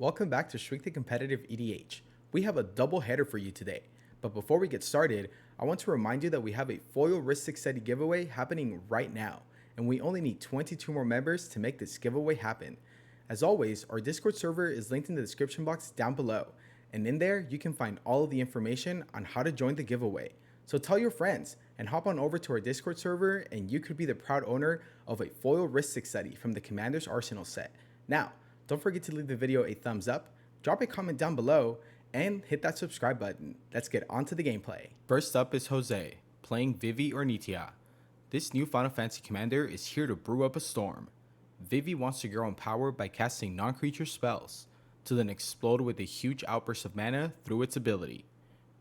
welcome back to Strictly Competitive EDH. We have a double header for you today, but before we get started, I want to remind you that we have a foil RHYSTIC SETI giveaway happening right now, and we only need 22 more members to make this giveaway happen. As always, our Discord server is linked in the description box down below, and in there you can find all of the information on how to join the giveaway. So tell your friends and hop on over to our Discord server and you could be the proud owner of a foil RHYSTIC SETI from the Commander's Arsenal set. Now, don't forget to leave the video a thumbs up, drop a comment down below, and hit that subscribe button. Let's get on to the gameplay. First up is Jose, playing Vivi or Nitya. This new Final Fantasy commander is here to brew up a storm. Vivi wants to grow in power by casting non-creature spells, to then explode with a huge outburst of mana through its ability.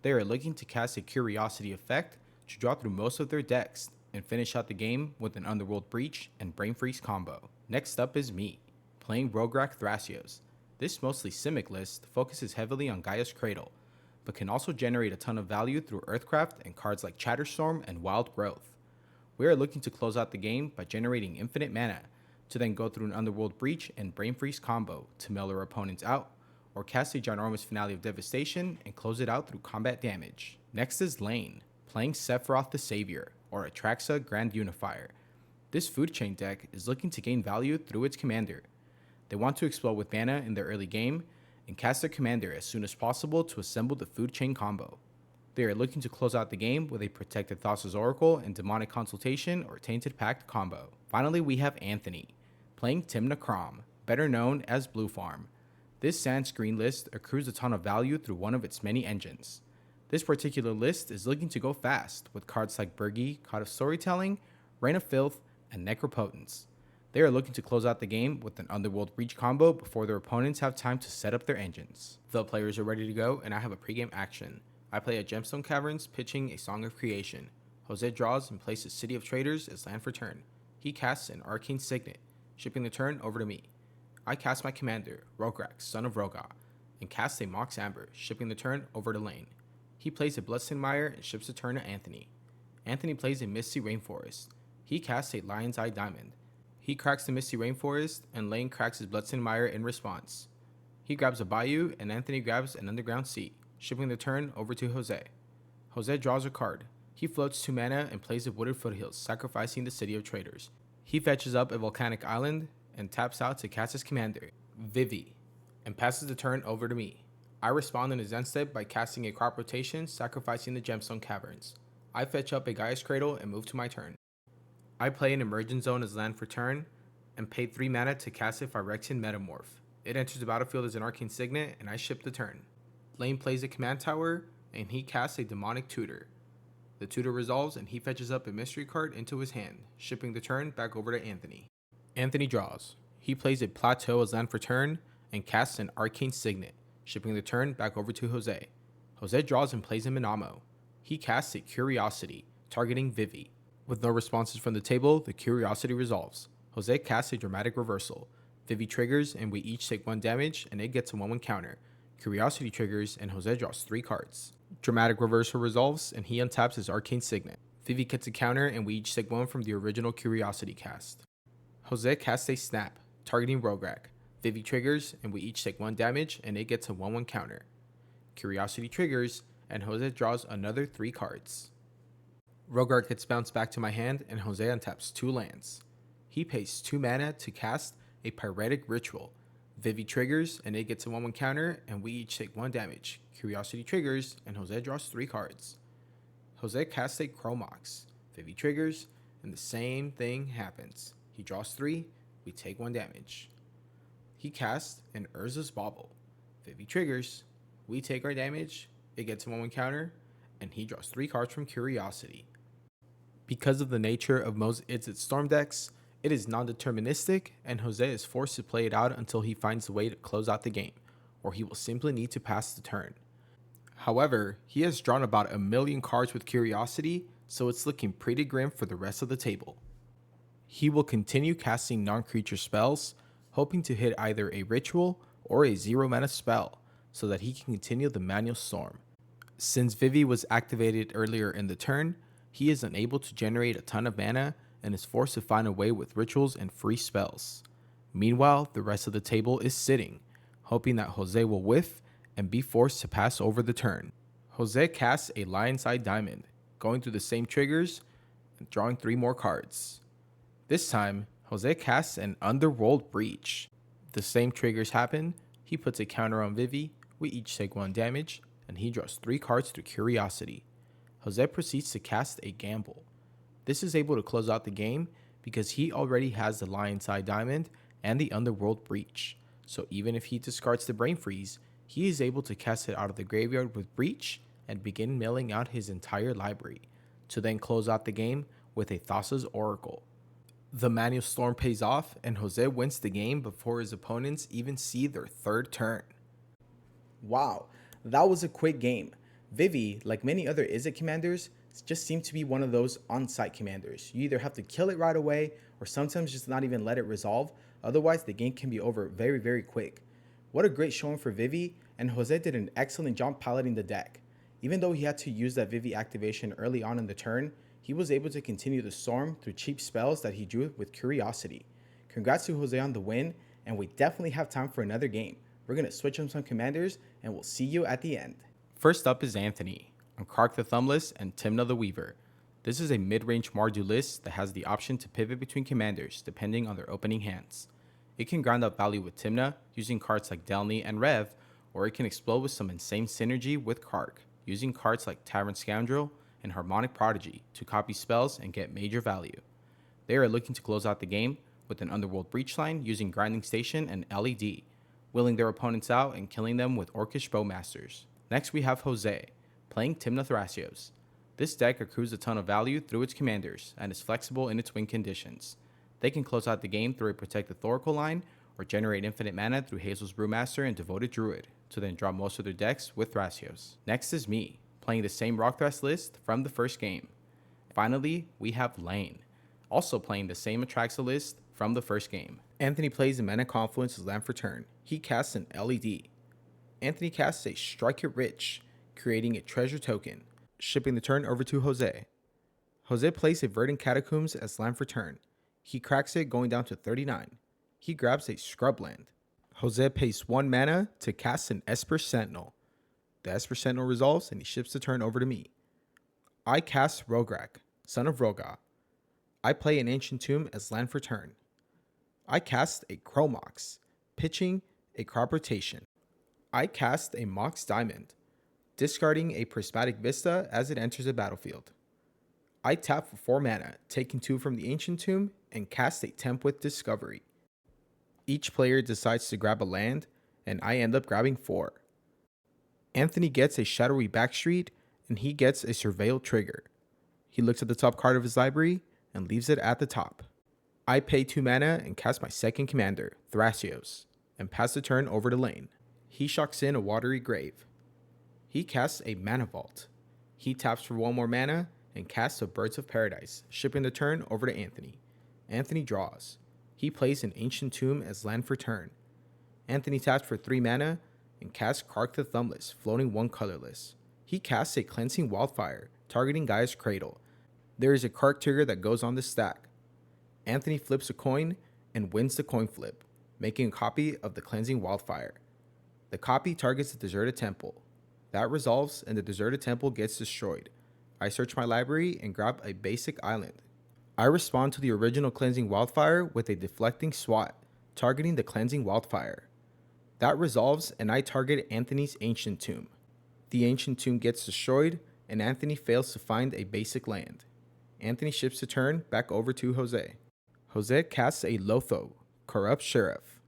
They are looking to cast a Curiosity effect to draw through most of their decks, and finish out the game with an Underworld Breach and Brain Freeze combo. Next up is me, playing Rograk Thrasios. This mostly Simic list focuses heavily on Gaia's Cradle, but can also generate a ton of value through Earthcraft and cards like Chatterstorm and Wild Growth. We are looking to close out the game by generating infinite mana, to then go through an Underworld Breach and Brain Freeze combo to mill our opponents out, or cast a ginormous Finale of Devastation and close it out through combat damage. Next is Lane, playing Sephiroth the Savior, or Atraxa Grand Unifier. This food chain deck is looking to gain value through its commander. They want to explode with mana in their early game, and cast their commander as soon as possible to assemble the food chain combo. They are looking to close out the game with a Protected Thassa's Oracle and Demonic Consultation or Tainted Pact combo. Finally, we have Anthony, playing Timna Krom, better known as Blue Farm. This Sans Green list accrues a ton of value through one of its many engines. This particular list is looking to go fast with cards like Birgi, God of Storytelling, Reign of Filth, and Necropotence. They are looking to close out the game with an Underworld Breach combo before their opponents have time to set up their engines. The players are ready to go, and I have a pregame action. I play at Gemstone Caverns, pitching a Song of Creation. Jose draws and places City of Traders as land for turn. He casts an Arcane Signet, shipping the turn over to me. I cast my commander, Rograk, Son of Roga, and cast a Mox Amber, shipping the turn over to Lane. He plays a Bloodstained Mire and ships the turn to Anthony. Anthony plays a Misty Rainforest. He casts a Lion's Eye Diamond. He cracks the Misty Rainforest, and Lane cracks his Bloodstained Mire in response. He grabs a Bayou, and Anthony grabs an Underground Sea, shipping the turn over to Jose. Jose draws a card. He floats 2 mana and plays a Wooded Foothills, sacrificing the City of Traders. He fetches up a Volcanic Island and taps out to cast his commander, Vivi, and passes the turn over to me. I respond in his end step by casting a Crop Rotation, sacrificing the Gemstone Caverns. I fetch up a Gaia's Cradle and move to my turn. I play an Emergent Zone as land for turn, and pay 3 mana to cast a Phyrexian Metamorph. It enters the battlefield as an Arcane Signet, and I ship the turn. Lane plays a Command Tower, and he casts a Demonic Tutor. The Tutor resolves, and he fetches up a Mystery card into his hand, shipping the turn back over to Anthony. Anthony draws. He plays a Plateau as land for turn, and casts an Arcane Signet, shipping the turn back over to Jose. Jose draws and plays a Minamo. He casts a Curiosity, targeting Vivi. With no responses from the table, the Curiosity resolves. Jose casts a Dramatic Reversal. Vivi triggers, and we each take 1 damage, and it gets a 1/1 counter. Curiosity triggers, and Jose draws 3 cards. Dramatic Reversal resolves, and he untaps his Arcane Signet. Vivi gets a counter, and we each take 1 from the original Curiosity cast. Jose casts a Snap, targeting Rograk. Vivi triggers, and we each take 1 damage, and it gets a 1/1 counter. Curiosity triggers, and Jose draws another 3 cards. Rograk gets bounced back to my hand, and Jose untaps 2 lands. He pays 2 mana to cast a Pyretic Ritual. Vivi triggers, and it gets a 1/1 counter, and we each take 1 damage. Curiosity triggers, and Jose draws 3 cards. Jose casts a Chromox. Vivi triggers, and the same thing happens. He draws 3, we take 1 damage. He casts an Urza's Bauble. Vivi triggers, we take our damage, it gets a 1/1 counter, and he draws 3 cards from Curiosity. Because of the nature of most Izzet Storm decks, it is non-deterministic, and Jose is forced to play it out until he finds a way to close out the game, or he will simply need to pass the turn. However, he has drawn about 1,000,000 cards with Curiosity, so it's looking pretty grim for the rest of the table. He will continue casting non-creature spells, hoping to hit either a ritual or a 0-mana spell, so that he can continue the Manual Storm. Since Vivi was activated earlier in the turn, he is unable to generate a ton of mana and is forced to find a way with rituals and free spells. Meanwhile, the rest of the table is sitting. hoping that Jose will whiff and be forced to pass over the turn. Jose casts a Lionside Diamond, going through the same triggers and drawing 3 more cards. This time, Jose casts an Underworld Breach. The same triggers happen, he puts a counter on Vivi, we each take 1 damage, and he draws 3 cards through Curiosity. Jose proceeds to cast a Gamble. This is able to close out the game because he already has the Lionside Diamond and the Underworld Breach, so even if he discards the Brain Freeze, he is able to cast it out of the graveyard with Breach and begin milling out his entire library, to then close out the game with a Thassa's Oracle. The Manual Storm pays off, and Jose wins the game before his opponents even see their 3rd turn. Wow, that was a quick game. Vivi, like many other Izzet commanders, just seemed to be one of those on-site commanders. You either have to kill it right away, or sometimes just not even let it resolve, otherwise the game can be over very, very quick. What a great showing for Vivi, and Jose did an excellent job piloting the deck. Even though he had to use that Vivi activation early on in the turn, he was able to continue the storm through cheap spells that he drew with Curiosity. Congrats to Jose on the win, and we definitely have time for another game. We're going to switch on some commanders, and we'll see you at the end. First up is Anthony, on Kark the Thumbless and Tymna the Weaver. This is a mid-range Mardu list that has the option to pivot between commanders depending on their opening hands. It can grind up value with Tymna using cards like Delny and Rev, or it can explode with some insane synergy with Kark, using cards like Tyrant Scoundrel and Harmonic Prodigy to copy spells and get major value. They are looking to close out the game with an Underworld Breach line using Grinding Station and LED, wheeling their opponents out and killing them with Orcish Bowmasters. Next we have Jose, playing Tymna Thrasios. This deck accrues a ton of value through its commanders and is flexible in its win conditions. They can close out the game through a Protected Thoracle line or generate infinite mana through Hazel's Brewmaster and Devoted Druid, to then draw most of their decks with Thrasios. Next is me, playing the same Rockthrash list from the first game. Finally, we have Lane, also playing the same Atraxa list from the first game. Anthony plays a Mana Confluence as land for turn. He casts an LED. Anthony casts a Strike It Rich, creating a treasure token, shipping the turn over to Jose. Jose plays a Verdant Catacombs as land for turn. He cracks it going down to 39. He grabs a Scrub land. Jose pays 1 mana to cast an Esper Sentinel. The Esper Sentinel resolves and he ships the turn over to me. I cast Rograk, Son of Roga. I play an Ancient Tomb as land for turn. I cast a Chromox, pitching a Crop Rotation. I cast a Mox Diamond, discarding a Prismatic Vista as it enters the battlefield. I tap for 4 mana, taking 2 from the Ancient Tomb, and cast a Temp with Discovery. Each player decides to grab a land, and I end up grabbing 4. Anthony gets a Shadowy Backstreet, and he gets a Surveil trigger. He looks at the top card of his library, and leaves it at the top. I pay 2 mana and cast my second commander, Thrasios, and pass the turn over to Lane. He shocks in a Watery Grave. He casts a Mana Vault. He taps for 1 more mana and casts a Birds of Paradise, shipping the turn over to Anthony. Anthony draws. He plays an Ancient Tomb as land for turn. Anthony taps for 3 mana and casts Kark the Thumbless, floating 1 colorless. He casts a Cleansing Wildfire, targeting Gaia's Cradle. There is a Kark trigger that goes on the stack. Anthony flips a coin and wins the coin flip, making a copy of the Cleansing Wildfire. The copy targets the Deserted Temple. That resolves and the Deserted Temple gets destroyed. I search my library and grab a basic island. I respond to the original Cleansing Wildfire with a Deflecting Swat, targeting the Cleansing Wildfire. That resolves and I target Anthony's Ancient Tomb. The Ancient Tomb gets destroyed and Anthony fails to find a basic land. Anthony ships the turn back over to Jose. Jose casts a Lotho, Corrupt Sheriff.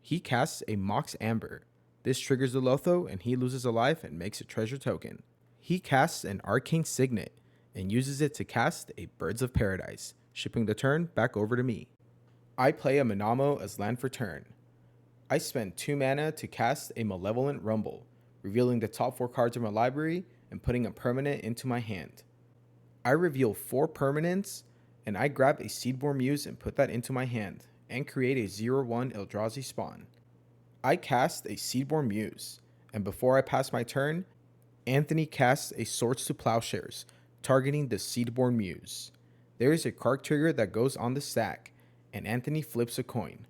He casts a Mox Amber. This triggers the Lotho and he loses a life and makes a treasure token. He casts an Arcane Signet and uses it to cast a Birds of Paradise, shipping the turn back over to me. I play a Manamo as land for turn. I spend 2 mana to cast a Malevolent Rumble, revealing the top 4 cards of my library and putting a permanent into my hand. I reveal 4 permanents and I grab a Seedborn Muse and put that into my hand and create a 0/1 Eldrazi spawn. I cast a Seedborn Muse, and before I pass my turn, Anthony casts a Swords to Plowshares, targeting the Seedborn Muse. There is a Kark trigger that goes on the stack, and Anthony flips a coin.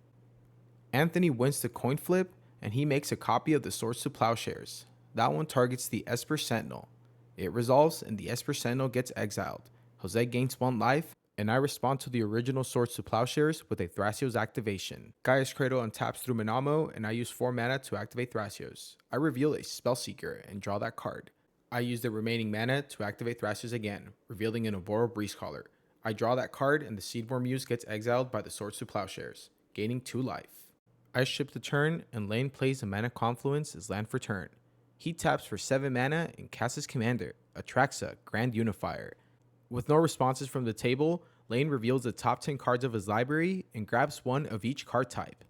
Anthony wins the coin flip and he makes a copy of the Swords to Plowshares. That one targets the Esper Sentinel. It resolves, and the Esper Sentinel gets exiled. Jose gains 1 life, and I respond to the original Swords to Plowshares with a Thrasios activation. Gaia's Cradle untaps through Minamo, and I use 4 mana to activate Thrasios. I reveal a Spellseeker and draw that card. I use the remaining mana to activate Thrasios again, revealing an Oboro Breezecaller. I draw that card, and the Seedborn Muse gets exiled by the Swords to Plowshares, gaining 2 life. I ship the turn, and Lane plays a Mana Confluence as land for turn. He taps for 7 mana and casts his commander, Atraxa, Grand Unifier. With no responses from the table, Lane reveals the top 10 cards of his library and grabs 1 of each card type.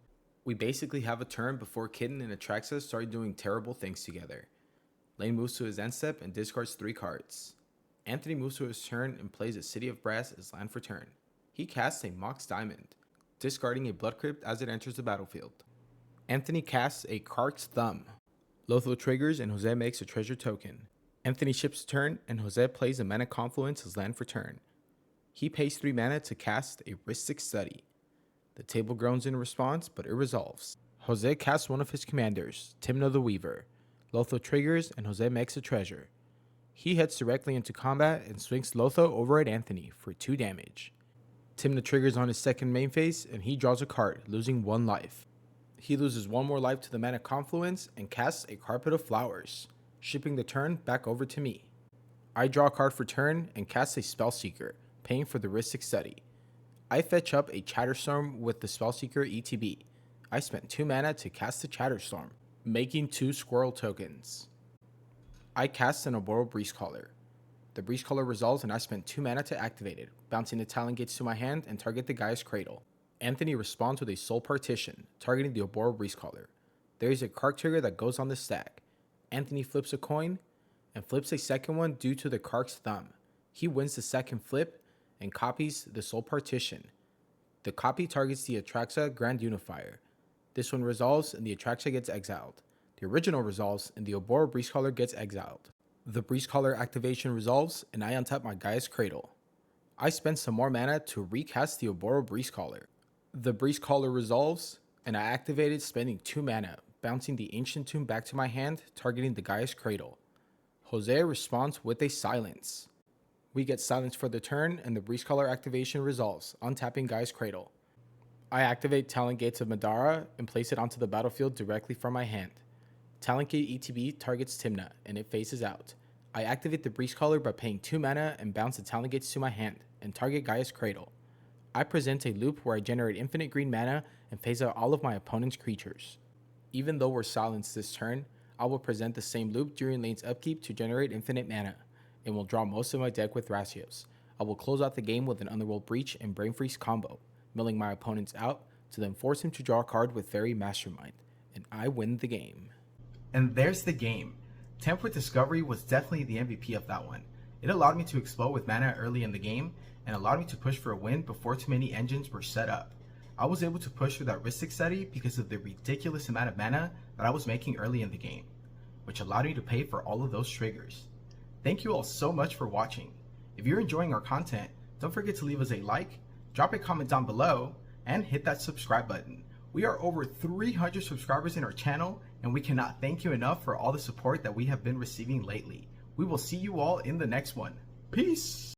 We basically have a turn before Kitten and Atraxa start doing terrible things together. Lane moves to his end step and discards 3 cards. Anthony moves to his turn and plays a City of Brass as land for turn. He casts a Mox Diamond, discarding a Blood Crypt as it enters the battlefield. Anthony casts a Kark's Thumb. Lotho triggers and Jose makes a treasure token. Anthony ships a turn and Jose plays a Mana Confluence as land for turn. He pays 3 mana to cast a RHYSTIC Study. The table groans in response, but it resolves. Jose casts 1 of his commanders, Timna the Weaver. Lotho triggers and Jose makes a treasure. He heads directly into combat and swings Lotho over at Anthony for 2 damage. Timna triggers on his second main phase and he draws a card, losing 1 life. He loses 1 more life to the Mana Confluence and casts a Carpet of Flowers, shipping the turn back over to me. I draw a card for turn and cast a Spellseeker, paying for the RHYSTIC Study. I fetch up a Chatterstorm with the Spellseeker ETB. I spent 2 mana to cast the Chatterstorm, making 2 Squirrel tokens. I cast an Oboro Breezecaller. The Breezecaller resolves and I spent 2 mana to activate it, bouncing the Talon Gates to my hand and target the Gaia's Cradle. Anthony responds with a Soul Partition, targeting the Oboro Breezecaller. There is a Kark trigger that goes on the stack. Anthony flips a coin and flips a second one due to the Kark's Thumb. He wins the second flip and copies the Soul Partition. The copy targets the Atraxa Grand Unifier. This one resolves and the Atraxa gets exiled. The original resolves and the Oboro Breezecaller gets exiled. The Breezecaller activation resolves and I untap my Gaia's Cradle. I spend some more mana to recast the Oboro Breezecaller. The Breezecaller resolves and I activate it, spending 2 mana, bouncing the Ancient Tomb back to my hand, targeting the Gaia's Cradle. Jose responds with a Silence. We get Silence for the turn and the Breezecaller activation resolves, untapping Gaia's Cradle. I activate Talon Gates of Madara and place it onto the battlefield directly from my hand. Talon Gate ETB targets Timna and it phases out. I activate the Breezecaller by paying 2 mana and bounce the Talon Gates to my hand and target Gaia's Cradle. I present a loop where I generate infinite green mana and phase out all of my opponent's creatures. Even though we're silenced this turn, I will present the same loop during lane's upkeep to generate infinite mana, and will draw most of my deck with Thrasios. I will close out the game with an Underworld Breach and Brain Freeze combo, milling my opponents out to then force him to draw a card with Fairy Mastermind, and I win the game. And there's the game. Temperate Discovery was definitely the MVP of that one. It allowed me to explode with mana early in the game, and allowed me to push for a win before too many engines were set up. I was able to push through that RHYSTIC Study because of the ridiculous amount of mana that I was making early in the game, which allowed me to pay for all of those triggers. Thank you all so much for watching. If you're enjoying our content, don't forget to leave us a like, drop a comment down below, and hit that subscribe button. We are over 300 subscribers in our channel, and we cannot thank you enough for all the support that we have been receiving lately. We will see you all in the next one. Peace!